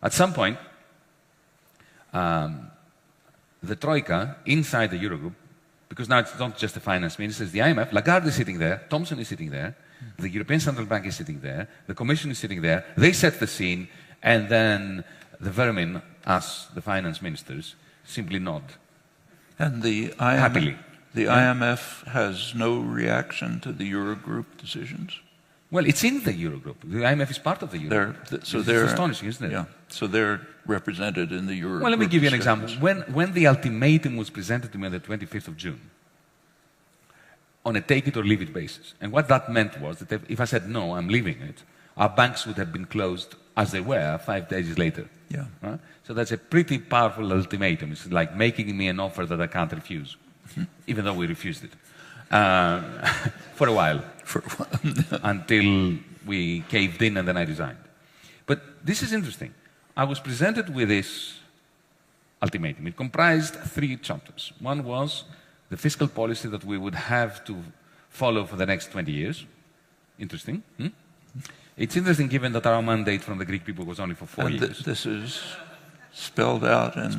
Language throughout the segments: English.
At some point, the Troika inside the Eurogroup, because now it's not just the finance ministers, the IMF, Lagarde is sitting there, Thompson is sitting there, the European Central Bank is sitting there, the Commission is sitting there, they set the scene, and then the vermin, us, the finance ministers, simply nod. And the happily. The IMF has no reaction to the Eurogroup decisions? Well, it's in the Eurogroup. The IMF is part of the Eurogroup. They're astonishing, isn't it? Yeah. So they're represented in the Eurogroup. Well, let me give you an example. When the ultimatum was presented to me on the 25th of June, on a take-it-or-leave-it basis, and what that meant was that if I said, no, I'm leaving it, our banks would have been closed as they were 5 days later. Yeah. Right? So that's a pretty powerful ultimatum. It's like making me an offer that I can't refuse, even though we refused it. For a while. Until we caved in and then I resigned. But this is interesting. I was presented with this ultimatum. It comprised 3 chapters. One was the fiscal policy that we would have to follow for the next 20 years. Interesting. It's interesting given that our mandate from the Greek people was only for 4 years. This is spelled out in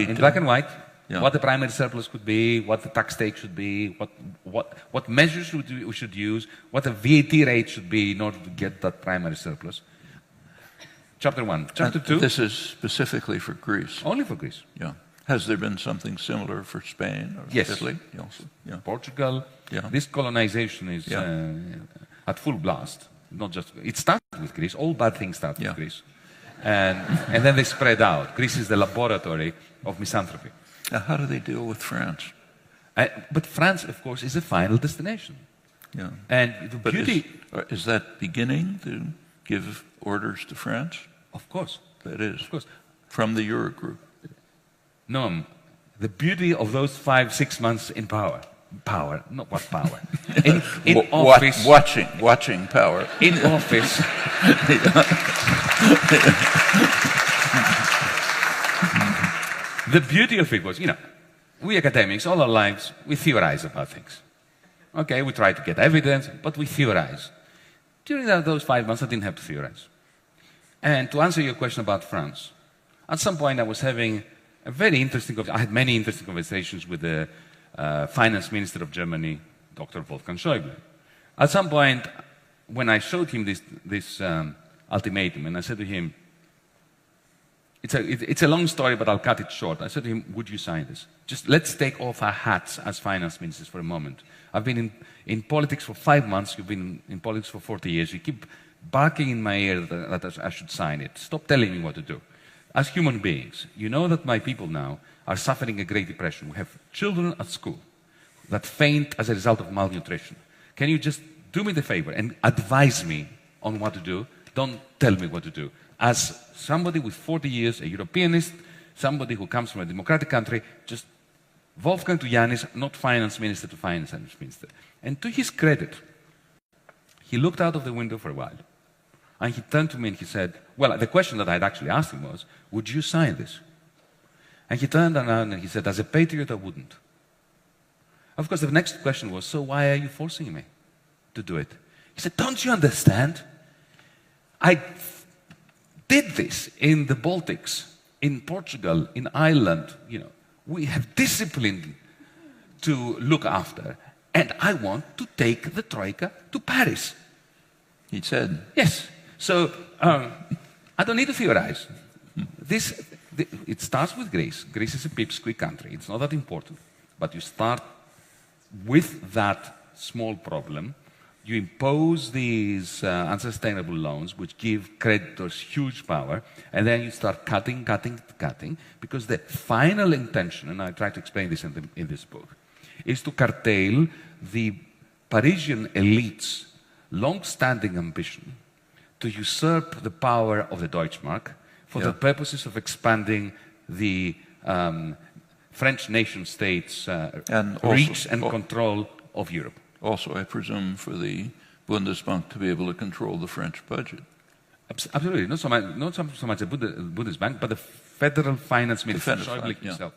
in black and white. Yeah. What the primary surplus could be, what the tax take should be, what measures we should use, what the VAT rate should be in order to get that primary surplus. Chapter 1. Chapter 2. This is specifically for Greece. Only for Greece. Yeah. Has there been something similar for Spain or Italy? Yes. Yeah. Portugal. Yeah. This colonization is at full blast. Not just it started with Greece. All bad things start with Greece, and then they spread out. Greece is the laboratory of misanthropy. Now, how do they deal with France? But France, of course, is the final destination. Yeah. And the beauty... Is that beginning to give orders to France? Of course. That is. Of course. From the Eurogroup. Noam, the beauty of those 5-6 months in power, not what power, in office... Watching power. In office... The beauty of it was, we academics, all our lives, we theorize about things. Okay, we try to get evidence, but we theorize. During those 5 months, I didn't have to theorize. And to answer your question about France, at some point I was having I had many interesting conversations with the finance minister of Germany, Dr. Wolfgang Schäuble. At some point, when I showed him this ultimatum, and I said to him, it's a long story, but I'll cut it short. I said to him, would you sign this? Just let's take off our hats as finance ministers for a moment. I've been in politics for 5 months. You've been in politics for 40 years. You keep barking in my ear that I should sign it. Stop telling me what to do. As human beings, you know that my people now are suffering a Great Depression. We have children at school that faint as a result of malnutrition. Can you just do me the favor and advise me on what to do? Don't tell me what to do. As somebody with 40 years, a Europeanist, somebody who comes from a democratic country, just Wolfgang to Yanis, not finance minister to finance minister. And to his credit, he looked out of the window for a while. And he turned to me and he said, well, the question that I had actually asked him was, would you sign this? And he turned around and he said, as a patriot, I wouldn't. Of course, the next question was, so why are you forcing me to do it? He said, don't you understand? I did this in the Baltics, in Portugal, in Ireland. We have discipline to look after, and I want to take the Troika to Paris. He said. Yes. So I don't need to theorize. It starts with Greece. Greece is a pipsqueak country. It's not that important. But you start with that small problem. You impose these unsustainable loans, which give creditors huge power, and then you start cutting, because the final intention, and I try to explain this in this book, is to curtail the Parisian elite's long-standing ambition to usurp the power of the Deutschmark for the purposes of expanding the French nation-state's reach and control of Europe. Also, I presume, for the Bundesbank to be able to control the French budget. Absolutely. Not so much the Bundesbank, but the Federal Finance Minister, Schäuble himself.